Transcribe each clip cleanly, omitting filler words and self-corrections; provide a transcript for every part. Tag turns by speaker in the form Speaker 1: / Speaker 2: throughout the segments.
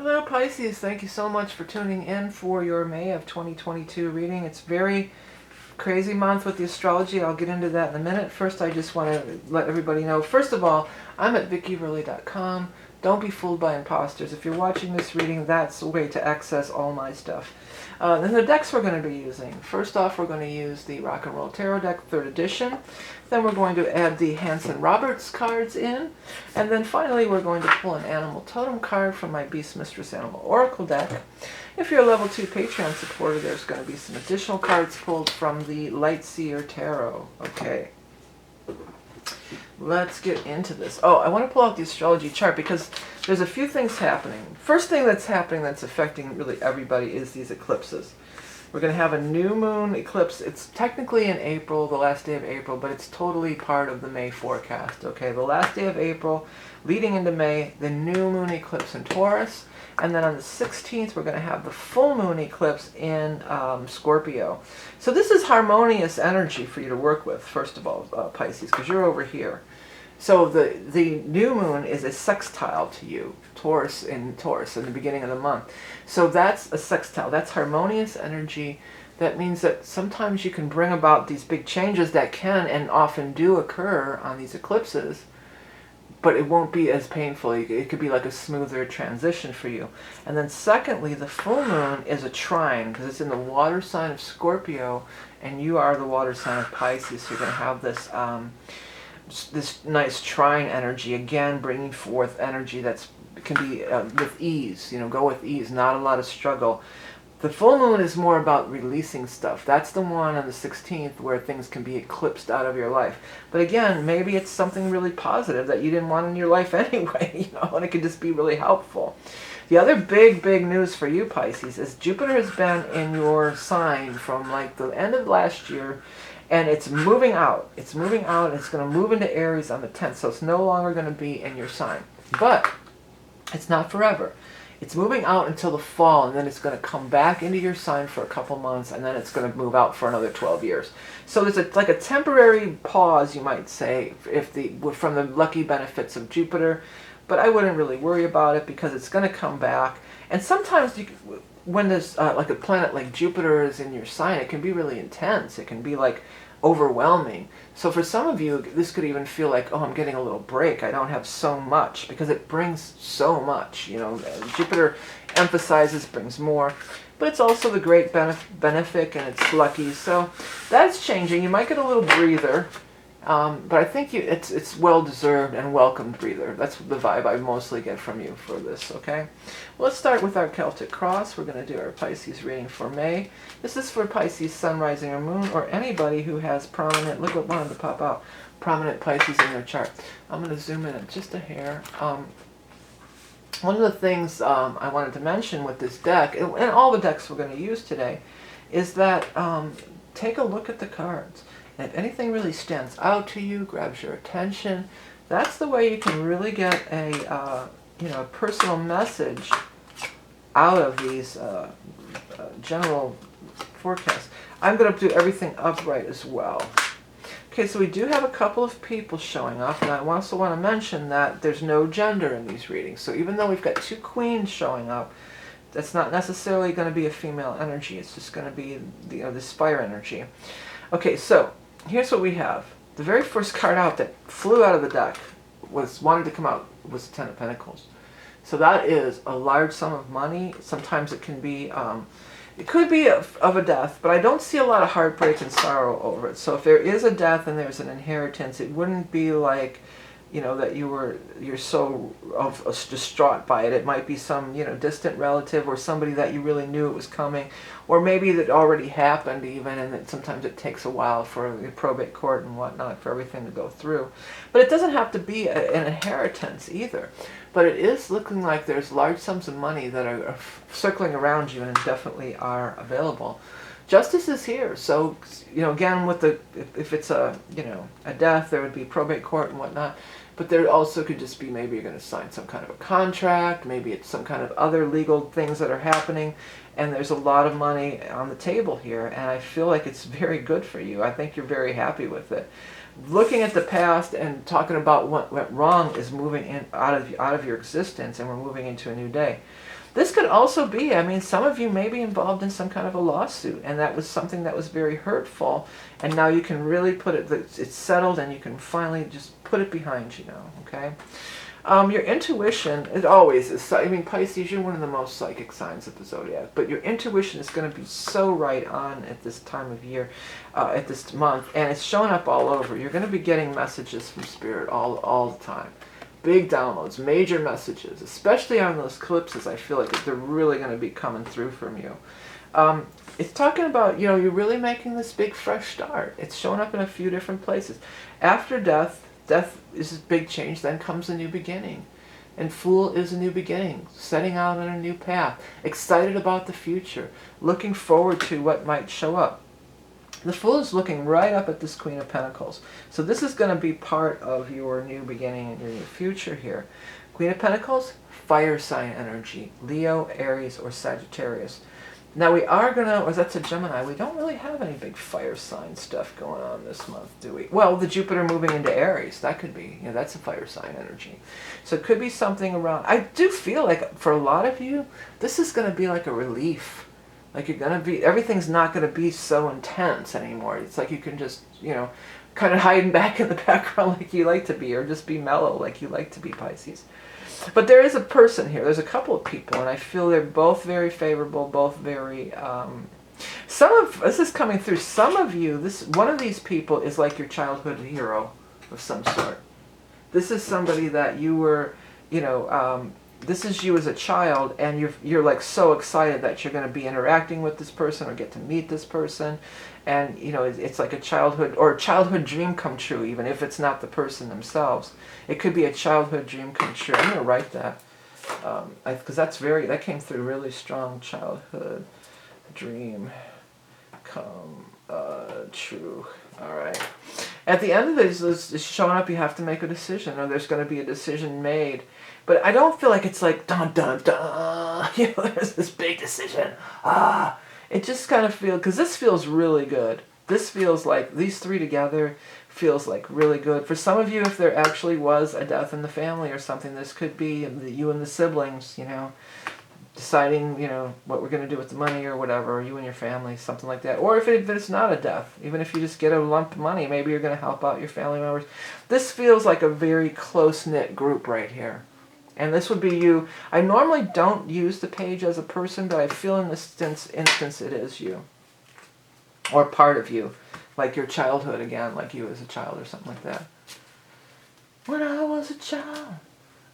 Speaker 1: Hello Pisces, thank you so much for tuning in for your May of 2022 reading. It's very crazy month with the astrology. I'll get into that in a minute. First, I just want to let everybody know, first of all, I'm at vickieverlie.com. Don't be fooled by imposters. If you're watching this reading, that's a way to access all my stuff. Then the decks we're going to be using. First off, we're going to use the Rock and Roll Tarot deck, 3rd edition. Then we're going to add the Hanson Roberts cards in. And then finally, we're going to pull an Animal Totem card from my Beast Mistress Animal Oracle deck. If you're a level 2 Patreon supporter, there's going to be some additional cards pulled from the Light Seer Tarot. Okay. Let's get into this. Oh, I want to pull out the astrology chart because there's a few things happening. First thing that's happening that's affecting really everybody is these eclipses. We're going to have a new moon eclipse. It's technically in April, the last day of April, but it's totally part of the May forecast. Okay, the last day of April, leading into May, the new moon eclipse in Taurus. And then on the 16th, we're going to have the full moon eclipse in Scorpio. So this is harmonious energy for you to work with, first of all, Pisces, because you're over here. So the new moon is a sextile to you, Taurus in the beginning of the month. So that's a sextile. That's harmonious energy. That means that sometimes you can bring about these big changes that can and often do occur on these eclipses, but it won't be as painful. It could be like a smoother transition for you. And then secondly, the full moon is a trine because it's in the water sign of Scorpio, and you are the water sign of Pisces. So you're going to have this nice trine energy, again bringing forth energy that's can be with ease, go with ease, not a lot of struggle. The full moon is more about releasing stuff. That's the one on the 16th where things can be eclipsed out of your life. But again, maybe it's something really positive that you didn't want in your life anyway, and it could just be really helpful. The other big news for you, Pisces, is Jupiter has been in your sign from like the end of last year, and it's moving out. It's moving out, and it's going to move into Aries on the 10th, so it's no longer going to be in your sign. But it's not forever. It's moving out until the fall, and then it's going to come back into your sign for a couple months, and then it's going to move out for another 12 years. So there's like a temporary pause, you might say, from the lucky benefits of Jupiter, but I wouldn't really worry about it because it's going to come back. And sometimes when there's like a planet like Jupiter is in your sign, it can be really intense. It can be like overwhelming. So for some of you, this could even feel like, oh, I'm getting a little break. I don't have so much, because it brings so much. Jupiter emphasizes, brings more, but it's also the great benefic, and it's lucky. So that's changing. You might get a little breather, but I think it's well-deserved and welcomed breather. That's the vibe I mostly get from you for this, okay? Well, let's start with our Celtic cross. We're going to do our Pisces reading for May. This is for Pisces, sun, rising, or moon, or anybody who has prominent, look what wanted to pop out, prominent Pisces in their chart. I'm going to zoom in just a hair. One of the things I wanted to mention with this deck, and all the decks we're going to use today, is that take a look at the cards. And if anything really stands out to you, grabs your attention, that's the way you can really get a personal message out of these general forecasts. I'm going to do everything upright as well. Okay, so we do have a couple of people showing up, and I also want to mention that there's no gender in these readings. So even though we've got 2 queens showing up, that's not necessarily going to be a female energy. It's just going to be this fire energy. Okay, so here's what we have. The very first card out that flew out of the deck wanted to come out was the 10 of Pentacles. So that is a large sum of money. Sometimes it can be, it could be of a death, but I don't see a lot of heartbreak and sorrow over it. So if there is a death and there's an inheritance, it wouldn't be like, that you're so distraught by it. It might be some, distant relative or somebody that you really knew it was coming, or maybe that already happened even, and that sometimes it takes a while for the probate court and whatnot for everything to go through. But it doesn't have to be an inheritance either. But it is looking like there's large sums of money that are circling around you and definitely are available. Justice is here. So, again, with if it's a death, there would be probate court and whatnot. But there also could just be, maybe you're going to sign some kind of a contract, maybe it's some kind of other legal things that are happening, and there's a lot of money on the table here, and I feel like it's very good for you. I think you're very happy with it. Looking at the past and talking about what went wrong is moving out of your existence, and we're moving into a new day. This could also be, I mean, some of you may be involved in some kind of a lawsuit, and that was something that was very hurtful, and now you can really put it, it's settled, and you can finally just put it behind you now, okay? Your intuition, it always is. I mean, Pisces, you're one of the most psychic signs of the zodiac, but your intuition is going to be so right on at this time of year, at this month, and it's showing up all over. You're going to be getting messages from Spirit all the time. Big downloads, major messages, especially on those eclipses. I feel like they're really going to be coming through from you. It's talking about, you're really making this big fresh start. It's showing up in a few different places. After death is a big change, then comes a new beginning. And Fool is a new beginning, setting out on a new path, excited about the future, looking forward to what might show up. The Fool is looking right up at this Queen of Pentacles. So this is going to be part of your new beginning and your new future here. Queen of Pentacles, fire sign energy, Leo, Aries, or Sagittarius. Now we are going to, or that's a Gemini, we don't really have any big fire sign stuff going on this month, do we? Well, the Jupiter moving into Aries, that could be, that's a fire sign energy. So it could be something around, I do feel like for a lot of you, this is going to be like a relief. Like you're going to be, everything's not going to be so intense anymore. It's like you can just, kind of hiding back in the background like you like to be, or just be mellow like you like to be, Pisces. But there is a person here. There's a couple of people, and I feel they're both very favorable, both very... this is coming through. Some of you, one of these people is like your childhood hero of some sort. This is somebody that you were, this is you as a child, and you're like so excited that you're going to be interacting with this person or get to meet this person. And, it's like a childhood dream come true, even if it's not the person themselves. It could be a childhood dream come true. I'm going to write that. Because that came through really strong. Childhood dream come true. All right. At the end of this showing up, you have to make a decision, or there's going to be a decision made. But I don't feel like it's like, dun, dun, dun, there's this big decision. It just kind of feels, because this feels really good. This feels like, these three together feels like really good. For some of you, if there actually was a death in the family or something, this could be you and the siblings, deciding, what we're going to do with the money or whatever, or you and your family, something like that. Or if it's not a death, even if you just get a lump of money, maybe you're going to help out your family members. This feels like a very close-knit group right here. And this would be you. I normally don't use the page as a person, but I feel in this instance it is you. Or part of you. Like your childhood again, like you as a child or something like that. When I was a child,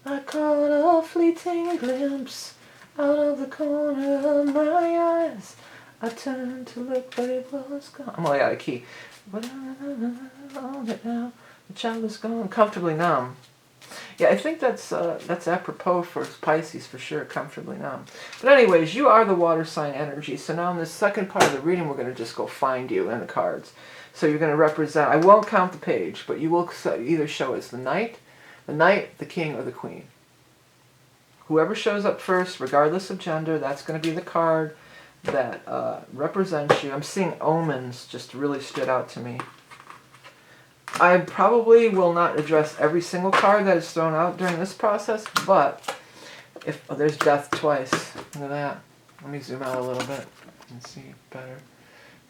Speaker 1: I caught a fleeting glimpse out of the corner of my eyes. I turned to look, but it was gone. I'm only out of key. But now, the child is gone, comfortably numb. Yeah, I think that's apropos for Pisces for sure, comfortably numb. But anyways, you are the water sign energy. So now in the second part of the reading, we're going to just go find you in the cards. So you're going to represent, I won't count the page, but you will either show as the knight, the king, or the queen. Whoever shows up first, regardless of gender, that's going to be the card that represents you. I'm seeing omens just really stood out to me. I probably will not address every single card that is thrown out during this process, but if there's death twice, look at that. Let me zoom out a little bit and see better.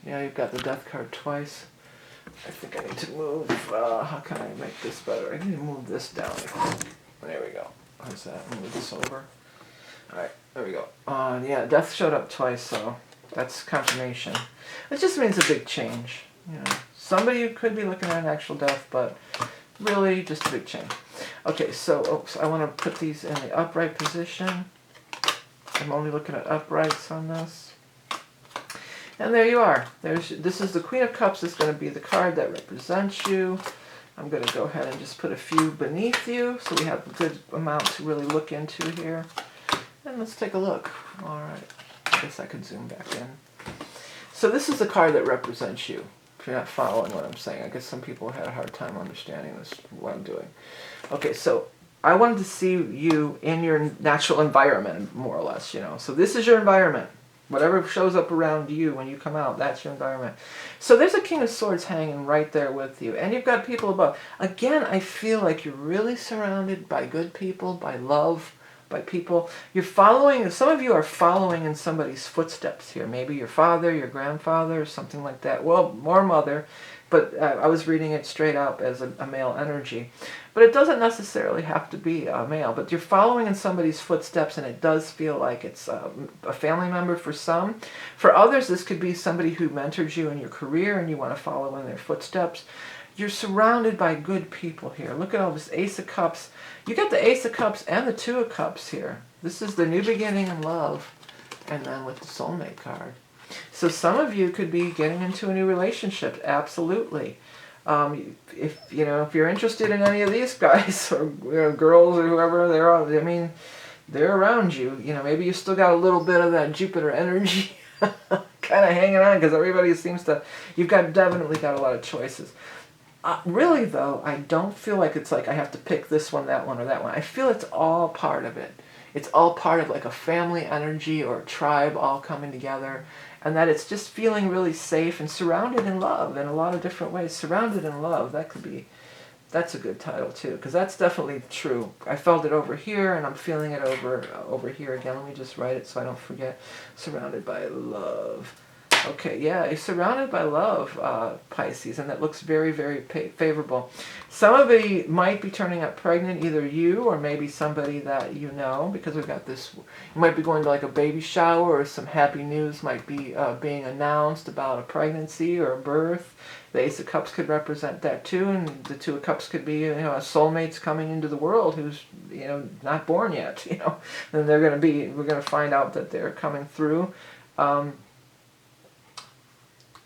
Speaker 1: Yeah, you've got the death card twice. I think I need to move, how can I make this better? I need to move this down, I think. There we go. How's that? Move this over. Alright, there we go. Yeah, death showed up twice, so that's confirmation. It just means a big change, Somebody who could be looking at an actual death, but really just a big change. Okay, so I want to put these in the upright position. I'm only looking at uprights on this. And there you are. This is the Queen of Cups. Is going to be the card that represents you. I'm going to go ahead and just put a few beneath you, so we have a good amount to really look into here. And let's take a look. All right. I guess I could zoom back in. So this is the card that represents you. If you're not following what I'm saying, I guess some people had a hard time understanding this, what I'm doing. Okay, so I wanted to see you in your natural environment, more or less, So this is your environment. Whatever shows up around you when you come out, that's your environment. So there's a King of Swords hanging right there with you. And you've got people above. Again, I feel like you're really surrounded by good people, by love, by people. You're following, some of you are following in somebody's footsteps here. Maybe your father, your grandfather, or something like that. Well, more mother, but I was reading it straight up as a male energy. But it doesn't necessarily have to be a male, but you're following in somebody's footsteps, and it does feel like it's a family member for some. For others, this could be somebody who mentored you in your career and you want to follow in their footsteps. You're surrounded by good people here. Look at all this Ace of Cups. You got the Ace of Cups and the Two of Cups here. This is the new beginning in love, and then with the soulmate card. So some of you could be getting into a new relationship, absolutely. If you're interested in any of these guys or girls or whoever, they're around you. Maybe you still got a little bit of that Jupiter energy kind of hanging on, because everybody seems to. You've definitely got a lot of choices. Really though, I don't feel like it's like I have to pick this one, that one, or that one. I feel it's all part of it. It's all part of like a family energy or a tribe all coming together. And that it's just feeling really safe and surrounded in love in a lot of different ways. Surrounded in love, that's a good title too, because that's definitely true. I felt it over here, and I'm feeling it over here again. Let me just write it so I don't forget. Surrounded by love. Okay, yeah, you're surrounded by love, Pisces, and that looks very, very favorable. Some of you might be turning up pregnant, either you or maybe somebody that you know, because we've got this. You might be going to like a baby shower, or some happy news might be being announced about a pregnancy or a birth. The Ace of Cups could represent that too, and the Two of Cups could be, a soulmate's coming into the world who's, not born yet, and we're going to find out that they're coming through.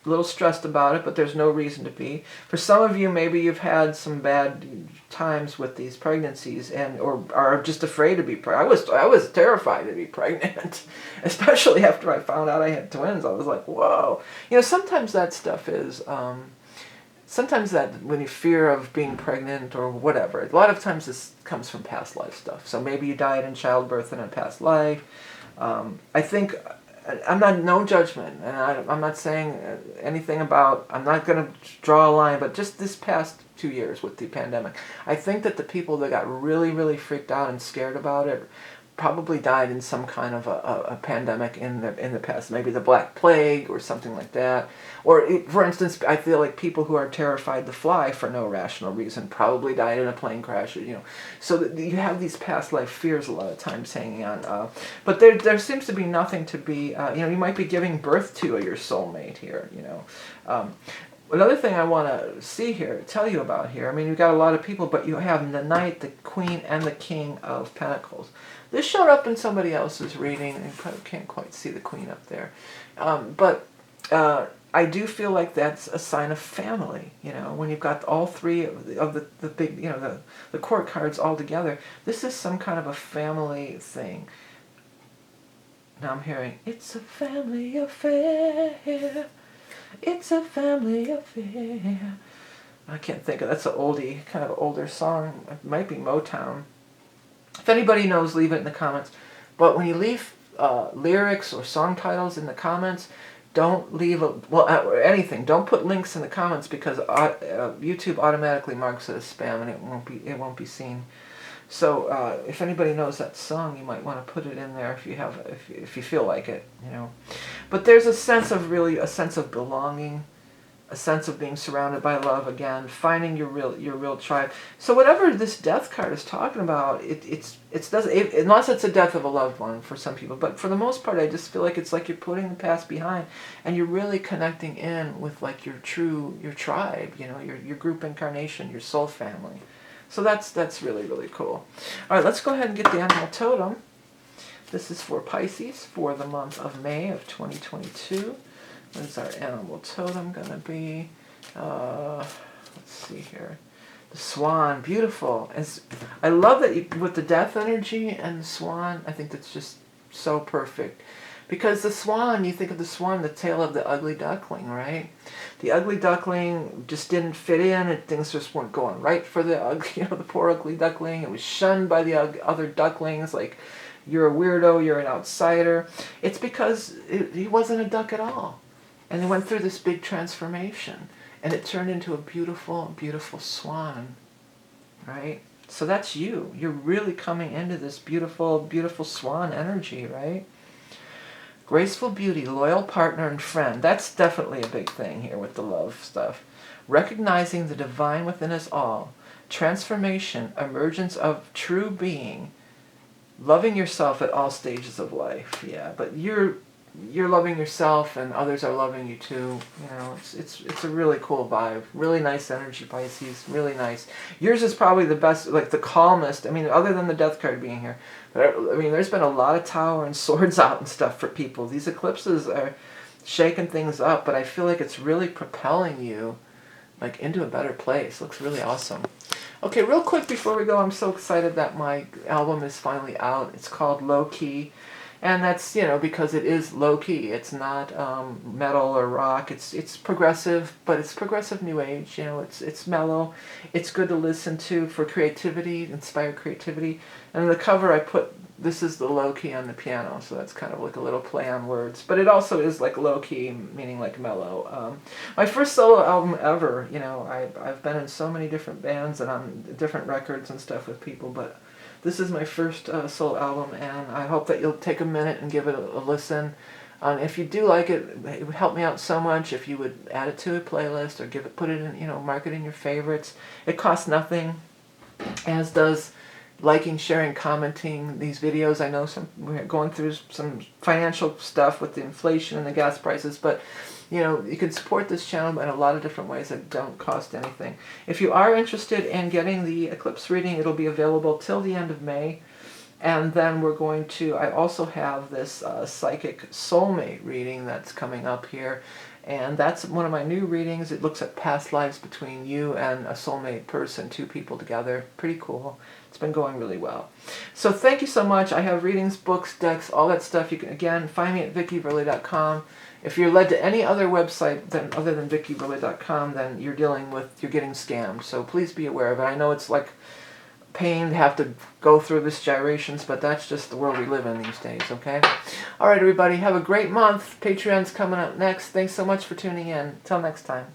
Speaker 1: A little stressed about it, but there's no reason to be. For some of you, maybe you've had some bad times with these pregnancies, or are just afraid to be pregnant. I was terrified to be pregnant, especially after I found out I had twins. I was like, whoa. Sometimes that stuff is. Sometimes that when you fear of being pregnant or whatever, a lot of times this comes from past life stuff. So maybe you died in childbirth in a past life. I think. No judgment, and I'm not saying anything about, I'm not going to draw a line, but just this past 2 years with the pandemic, I think that the people that got really, really freaked out and scared about it probably died in some kind of a pandemic in the past, maybe the Black Plague or something like that. Or, for instance, I feel like people who are terrified to fly for no rational reason probably died in a plane crash. So you have these past life fears a lot of times hanging on. But there seems to be nothing to be. You might be giving birth to your soulmate here. Another thing I want to tell you about here. You've got a lot of people, but you have the Knight, the Queen, and the King of Pentacles. This showed up in somebody else's reading. You probably can't quite see the Queen up there. But I do feel like that's a sign of family. When you've got all three of the big, the court cards all together, this is some kind of a family thing. Now I'm hearing, it's a family affair. It's a family affair. I can't think of, that's an oldie, kind of older song. It might be Motown. If anybody knows, leave it in the comments. But when you leave lyrics or song titles in the comments, don't leave anything. Don't put links in the comments, because YouTube automatically marks it as spam, and it won't be seen. So if anybody knows that song, you might want to put it in there if you feel like it. But there's a sense of belonging, a sense of being surrounded by love again, finding your real tribe. So whatever this death card is talking about, unless it's a death of a loved one for some people, but for the most part, I just feel like it's like you're putting the past behind, and you're really connecting in with like your tribe, your group incarnation, your soul family. So that's really, really cool. All right, let's go ahead and get the animal totem. This is for Pisces for the month of May of 2022. What is our animal totem going to be? Let's see here. The swan, beautiful. I love that with the death energy and the swan, I think that's just so perfect. Because the swan, you think of the swan, the tail of the ugly duckling, right? The ugly duckling just didn't fit in, and things just weren't going right for the poor ugly duckling. It was shunned by the other ducklings, like, you're a weirdo, you're an outsider. It's because he wasn't a duck at all. And he went through this big transformation, and it turned into a beautiful, beautiful swan, right? So that's you. You're really coming into this beautiful, beautiful swan energy, right? Graceful beauty, loyal partner, and friend. That's definitely a big thing here with the love stuff. Recognizing the divine within us all. Transformation, emergence of true being. Loving yourself at all stages of life. Yeah, but you're loving yourself and others are loving you too. You know, it's a really cool vibe. Really nice energy, Pisces. Really nice. Yours is probably the best, like the calmest. I mean, other than the death card being here. But I mean, there's been a lot of tower and swords out and stuff for people. These eclipses are shaking things up, but I feel like it's really propelling you like into a better place. Looks really awesome. Okay, real quick before we go, I'm so excited that my album is finally out. It's called Low Key. And that's, you know, because it is low key. It's not metal or rock. It's progressive, but it's progressive new age. You know, it's mellow. It's good to listen to for creativity, inspired creativity. And in the cover, I put this is the low key on the piano, so that's kind of like a little play on words. But it also is like low key, meaning like mellow. My first solo album ever. You know, I've been in so many different bands and on different records and stuff with people, but this is my first solo album, and I hope that you'll take a minute and give it a listen. If you do like it, it would help me out so much if you would add it to a playlist or put it in, you know, mark it in your favorites. It costs nothing, as does liking, sharing, commenting these videos. I know we're going through some financial stuff with the inflation and the gas prices, but you know, you can support this channel in a lot of different ways that don't cost anything. If you are interested in getting the eclipse reading, it'll be available till the end of May. And then we're going to, I also have this psychic soulmate reading that's coming up here. And that's one of my new readings. It looks at past lives between you and a soulmate person, two people together. Pretty cool. It's been going really well. So thank you so much. I have readings, books, decks, all that stuff. You can, again, find me at vickieverlie.com. If you're led to any other website other than vickieverlie.com, then you're getting scammed. So please be aware of it. I know it's like pain to have to go through this gyrations, but that's just the world we live in these days, okay? All right, everybody, have a great month. Patreon's coming up next. Thanks so much for tuning in. Till next time.